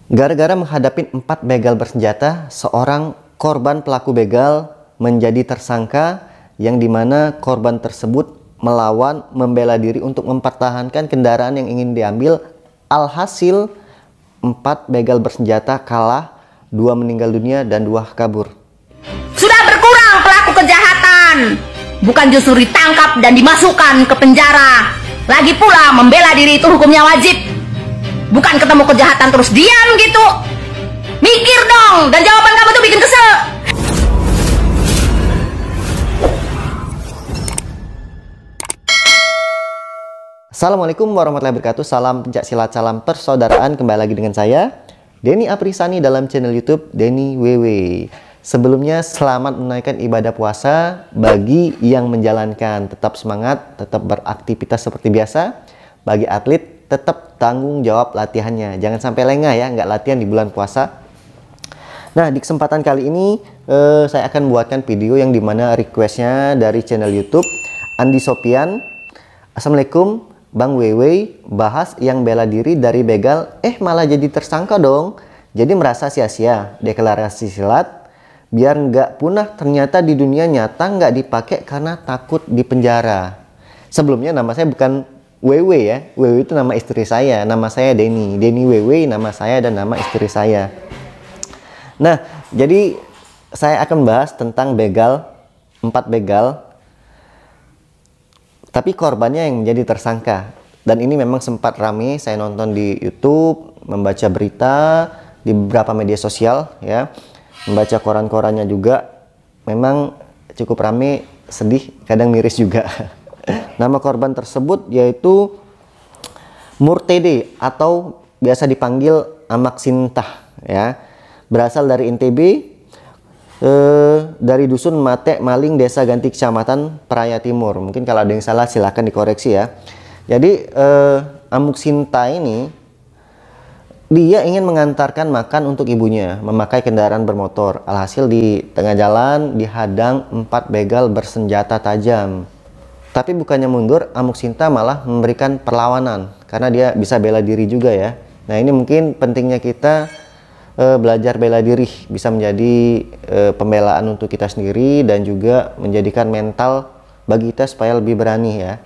Gara-gara menghadapi 4 begal bersenjata, seorang korban pelaku begal menjadi tersangka yang dimana korban tersebut melawan, membela diri untuk mempertahankan kendaraan yang ingin diambil. Alhasil 4 begal bersenjata kalah, 2 meninggal dunia dan 2 kabur. Sudah berkurang pelaku kejahatan, bukan justru ditangkap dan dimasukkan ke penjara. Lagi pula membela diri itu hukumnya wajib, bukan ketemu kejahatan terus diam gitu. Mikir dong, dan jawaban kamu tuh bikin kesel. Assalamualaikum warahmatullahi wabarakatuh. Salam pencak silat, salam persaudaraan. Kembali lagi dengan saya, Denny Aprisani, dalam channel YouTube Denny WW. Sebelumnya, selamat menunaikan ibadah puasa bagi yang menjalankan. Tetap semangat, tetap beraktivitas seperti biasa. Bagi atlet, tetap tanggung jawab latihannya. Jangan sampai lengah ya, nggak latihan di bulan puasa. Nah, di kesempatan kali ini saya akan buatkan video yang dimana requestnya dari channel YouTube Andi Sopian. Assalamualaikum Bang WW, bahas yang bela diri dari begal, malah jadi tersangka dong. Jadi merasa sia-sia deklarasi silat, biar nggak punah. Ternyata di dunia nyata nggak dipakai karena takut di penjara. Sebelumnya nama saya bukan WW ya, WW itu nama istri saya, nama saya Denny WW, nama saya dan nama istri saya. Nah, jadi saya akan bahas tentang begal, 4 begal, tapi korbannya yang menjadi tersangka. Dan ini memang sempat rame, saya nonton di YouTube, membaca berita di beberapa media sosial ya, membaca koran-korannya juga. Memang cukup rame, sedih, kadang miris juga. Nama korban tersebut yaitu Murtede atau biasa dipanggil Amak Sintah ya. Berasal dari NTB, dari dusun Mate Maling, desa Ganti, kecamatan Praia Timur. Mungkin kalau ada yang salah silahkan dikoreksi ya. Jadi Amuk Sinta ini dia ingin mengantarkan makan untuk ibunya, memakai kendaraan bermotor. Alhasil di tengah jalan dihadang 4 begal bersenjata tajam. Tapi bukannya mundur, Amuk Sinta malah memberikan perlawanan karena dia bisa bela diri juga ya. Nah, ini mungkin pentingnya kita belajar bela diri, bisa menjadi pembelaan untuk kita sendiri dan juga menjadikan mental bagi kita supaya lebih berani ya.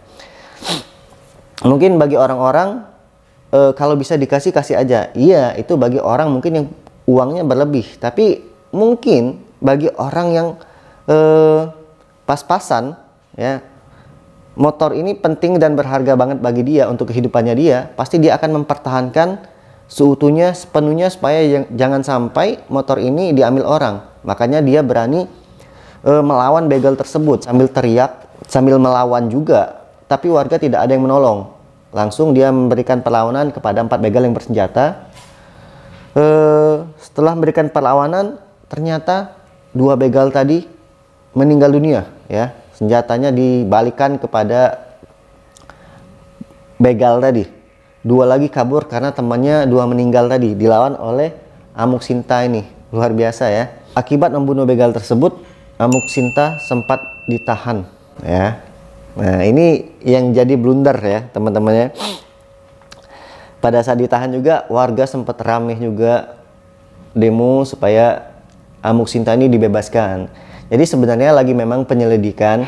Mungkin bagi orang-orang kalau bisa dikasih, kasih aja. Iya, itu bagi orang mungkin yang uangnya berlebih. Tapi mungkin bagi orang yang pas-pasan ya, motor ini penting dan berharga banget bagi dia untuk kehidupannya dia, pasti dia akan mempertahankan seutuhnya, sepenuhnya, supaya jangan sampai motor ini diambil orang. Makanya dia berani melawan begal tersebut sambil teriak, sambil melawan juga. Tapi warga tidak ada yang menolong. Langsung dia memberikan perlawanan kepada 4 begal yang bersenjata. Setelah memberikan perlawanan, ternyata 2 begal tadi meninggal dunia ya. Senjatanya dibalikan kepada begal tadi. 2 lagi kabur karena temannya 2 meninggal tadi, dilawan oleh Amuk Sinta ini. Luar biasa ya. Akibat membunuh begal tersebut, Amuk Sinta sempat ditahan ya. Nah, ini yang jadi blunder ya teman-temannya. Pada saat ditahan juga warga sempat ramai juga demo supaya Amuk Sinta ini dibebaskan. Jadi sebenarnya lagi memang penyelidikan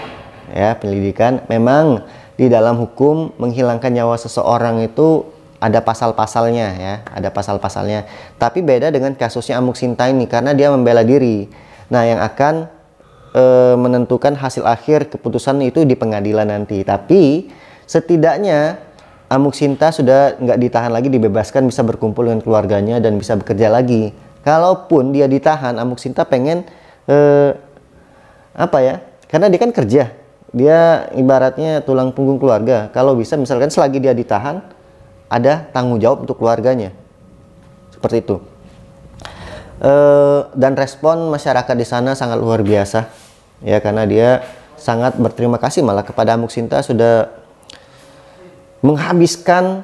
ya, penyelidikan. Memang di dalam hukum menghilangkan nyawa seseorang itu ada pasal-pasalnya ya, ada pasal-pasalnya. Tapi beda dengan kasusnya Amuk Sinta ini karena dia membela diri. Nah, yang akan menentukan hasil akhir keputusan itu di pengadilan nanti. Tapi setidaknya Amuk Sinta sudah nggak ditahan lagi, dibebaskan, bisa berkumpul dengan keluarganya dan bisa bekerja lagi. Kalaupun dia ditahan, Amuk Sinta pengen apa ya? Karena dia kan kerja. Dia ibaratnya tulang punggung keluarga. Kalau bisa misalkan selagi dia ditahan, ada tanggung jawab untuk keluarganya. Seperti itu. Dan respon masyarakat di sana sangat luar biasa. Ya, karena dia sangat berterima kasih malah kepada Amuk Sinta sudah menghabiskan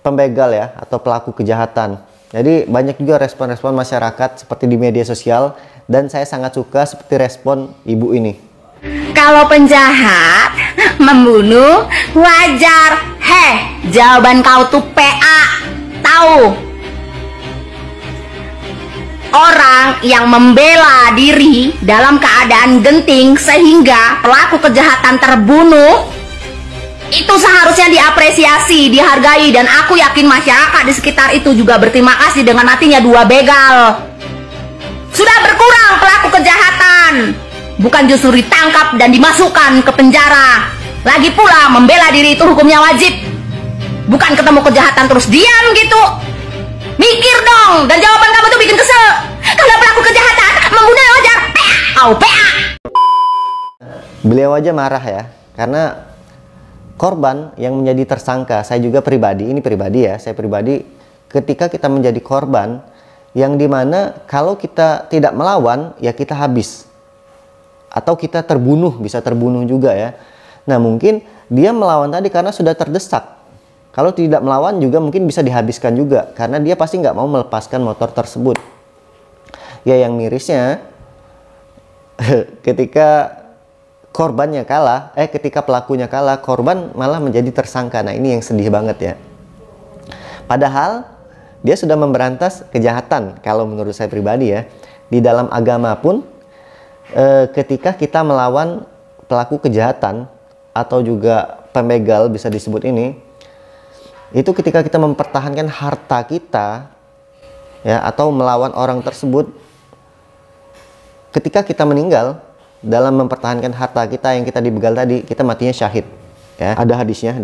pembegal ya, atau pelaku kejahatan. Jadi banyak juga respon-respon masyarakat seperti di media sosial. Dan saya sangat suka seperti respon ibu ini. Kalau penjahat membunuh wajar. Jawaban kau tuh PA. Tahu? orang yang membela diri dalam keadaan genting sehingga pelaku kejahatan terbunuh, itu seharusnya diapresiasi, dihargai, dan aku yakin masyarakat di sekitar itu juga berterima kasih dengan matinya 2 begal. Sudah berkurang pelaku kejahatan, bukan justru ditangkap dan dimasukkan ke penjara. Lagi pula membela diri itu hukumnya wajib, bukan ketemu kejahatan terus diam gitu. Mikir dong, dan jawaban kamu tuh bikin kesel. Kalau pelaku kejahatan membunuh wajar, PA. Beliau aja marah ya, karena korban yang menjadi tersangka, saya juga pribadi, saya pribadi, ketika kita menjadi korban, yang dimana kalau kita tidak melawan, ya kita habis. Atau kita terbunuh, bisa terbunuh juga ya. Nah mungkin dia melawan tadi karena sudah terdesak. Kalau tidak melawan juga mungkin bisa dihabiskan juga, karena dia pasti nggak mau melepaskan motor tersebut. Ya yang mirisnya, ketika korbannya kalah, ketika pelakunya kalah, korban malah menjadi tersangka. Nah ini yang sedih banget ya. Padahal dia sudah memberantas kejahatan. Kalau menurut saya pribadi ya, di dalam agama pun ketika kita melawan pelaku kejahatan atau juga pembegal bisa disebut ini, itu ketika kita mempertahankan harta kita ya, atau melawan orang tersebut, ketika kita meninggal dalam mempertahankan harta kita yang kita dibegal tadi, kita matinya syahid ya. Ada hadisnya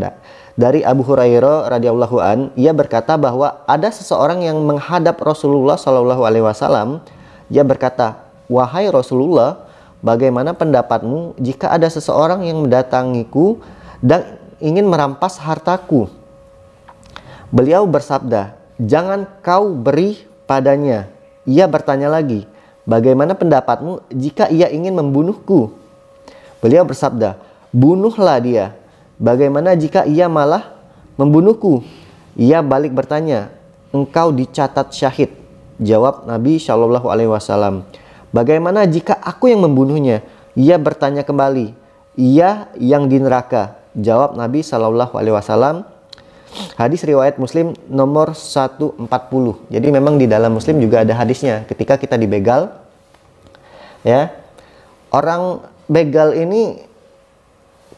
dari Abu Hurairah radhiyallahu an, ia berkata bahwa ada seseorang yang menghadap Rasulullah Shallallahu alaihi wasallam. Dia berkata, "Wahai Rasulullah, bagaimana pendapatmu jika ada seseorang yang mendatangiku dan ingin merampas hartaku?" Beliau bersabda, "Jangan kau beri padanya." Ia bertanya lagi, "Bagaimana pendapatmu jika ia ingin membunuhku?" Beliau bersabda, "Bunuhlah dia. Bagaimana jika ia malah membunuhku?" Ia balik bertanya, "Engkau dicatat syahid." Jawab Nabi Shallallahu alaihi wasallam, "Bagaimana jika aku yang membunuhnya?" Ia bertanya kembali, "Ia yang di neraka." Jawab Nabi Shallallahu alaihi wasallam. Hadis riwayat Muslim nomor 140. Jadi memang di dalam Muslim juga ada hadisnya. Ketika kita dibegal, ya, orang begal ini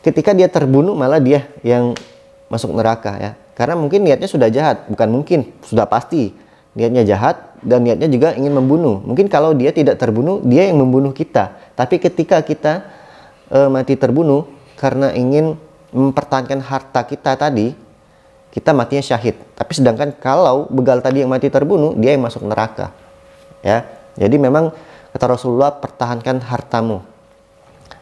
ketika dia terbunuh malah dia yang masuk neraka ya. Karena mungkin niatnya sudah jahat, bukan mungkin, sudah pasti niatnya jahat dan niatnya juga ingin membunuh. Mungkin kalau dia tidak terbunuh, dia yang membunuh kita. Tapi ketika kita mati terbunuh karena ingin mempertahankan harta kita tadi, kita matinya syahid. Tapi sedangkan kalau begal tadi yang mati terbunuh, dia yang masuk neraka ya. Jadi memang kata Rasulullah, pertahankan hartamu.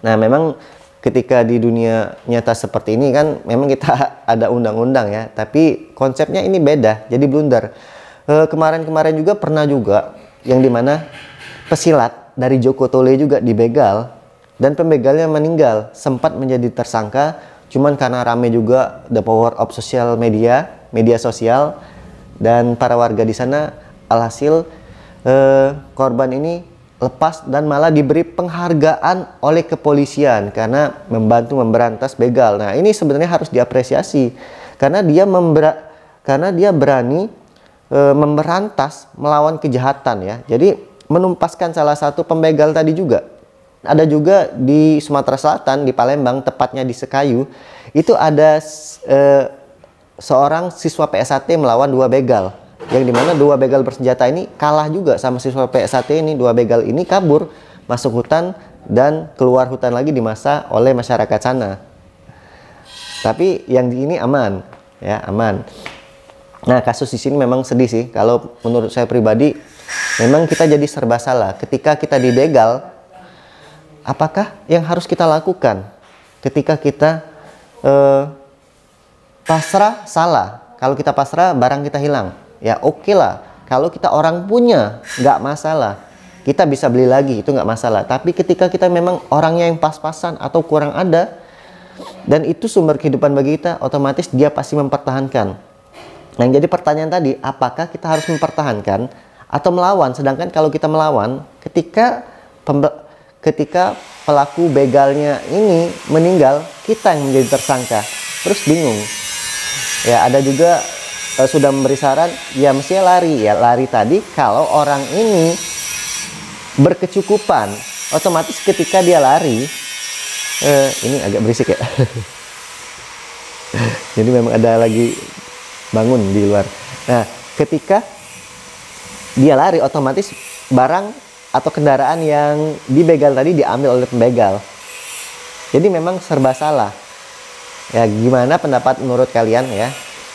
Nah memang ketika di dunia nyata seperti ini kan memang kita ada undang-undang ya, tapi konsepnya ini beda, jadi blunder. Kemarin-kemarin juga pernah juga yang dimana pesilat dari Joko Tole juga dibegal dan pembegalnya meninggal, sempat menjadi tersangka. Cuman karena rame juga, the power of social media, media sosial, dan para warga di sana, alhasil korban ini lepas dan malah diberi penghargaan oleh kepolisian karena membantu memberantas begal. Nah ini sebenarnya harus diapresiasi karena dia berani memberantas, melawan kejahatan ya. Jadi menumpaskan salah satu pembegal tadi juga. Ada juga di Sumatera Selatan, di Palembang, tepatnya di Sekayu, itu ada seorang siswa PSAT melawan 2 begal. Yang dimana 2 begal bersenjata ini kalah juga sama siswa PSAT ini. 2 begal ini kabur, masuk hutan, dan keluar hutan lagi dimasa oleh masyarakat sana. Tapi yang di ini aman, ya aman. Nah kasus di sini memang sedih sih. Kalau menurut saya pribadi, memang kita jadi serba salah. Ketika kita dibegal, apakah yang harus kita lakukan ketika kita pasrah? Salah. Kalau kita pasrah, barang kita hilang. Ya oke lah. Kalau kita orang punya, nggak masalah. Kita bisa beli lagi, itu nggak masalah. Tapi ketika kita memang orangnya yang pas-pasan atau kurang ada, dan itu sumber kehidupan bagi kita, otomatis dia pasti mempertahankan. Nah jadi pertanyaan tadi, apakah kita harus mempertahankan atau melawan? Sedangkan kalau kita melawan, ketika pelaku begalnya ini meninggal, kita yang menjadi tersangka. Terus bingung. Ya ada juga sudah memberi saran, ya mestinya lari. Ya lari tadi kalau orang ini berkecukupan, otomatis ketika dia lari, ini agak berisik ya. Jadi memang ada lagi bangun di luar. Nah, ketika dia lari, otomatis barang atau kendaraan yang dibegal tadi diambil oleh pembegal. Jadi memang serba salah. Ya, gimana pendapat menurut kalian ya?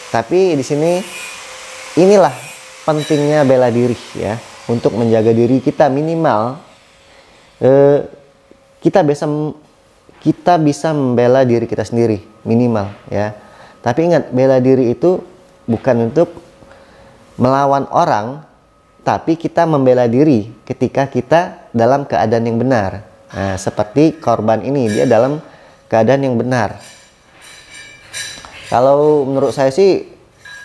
Tapi di sini inilah pentingnya bela diri ya, untuk menjaga diri kita. Minimal kita bisa membela diri kita sendiri minimal ya. Tapi ingat, bela diri itu bukan untuk melawan orang, tapi kita membela diri ketika kita dalam keadaan yang benar. Nah, seperti korban ini, dia dalam keadaan yang benar. Kalau menurut saya sih,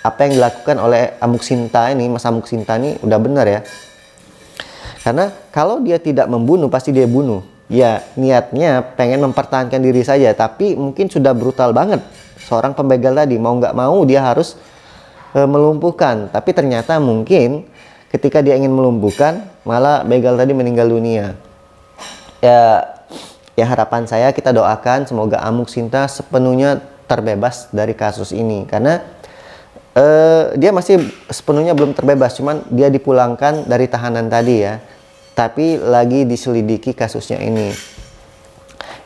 apa yang dilakukan oleh Amuk Sinta ini, Mas Amuk Sinta ini udah benar ya. Karena kalau dia tidak membunuh, pasti dia bunuh. Ya, niatnya pengen mempertahankan diri saja, tapi mungkin sudah brutal banget. Seorang pembegal tadi, mau nggak mau dia harus melumpuhkan. Tapi ternyata mungkin ketika dia ingin melumpuhkan, malah begal tadi meninggal dunia. Ya harapan saya, kita doakan semoga Amuk Sinta sepenuhnya terbebas dari kasus ini, karena dia masih sepenuhnya belum terbebas, cuman dia dipulangkan dari tahanan tadi ya, tapi lagi diselidiki kasusnya ini.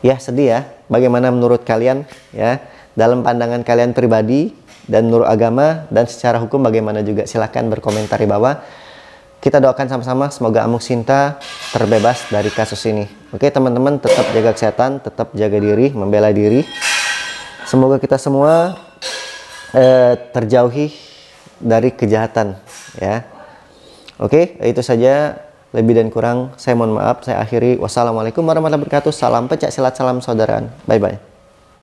Ya, sedih ya. Bagaimana menurut kalian ya, dalam pandangan kalian pribadi dan menurut agama dan secara hukum bagaimana juga, silahkan berkomentar di bawah. Kita doakan sama-sama semoga Amuk Sinta terbebas dari kasus ini. Oke teman-teman, tetap jaga kesehatan, tetap jaga diri, membela diri. Semoga kita semua terjauhi dari kejahatan ya. Oke, itu saja. Lebih dan kurang saya mohon maaf. Saya akhiri. Wassalamualaikum warahmatullahi wabarakatuh. Salam pencak silat, salam saudaraan. Bye bye.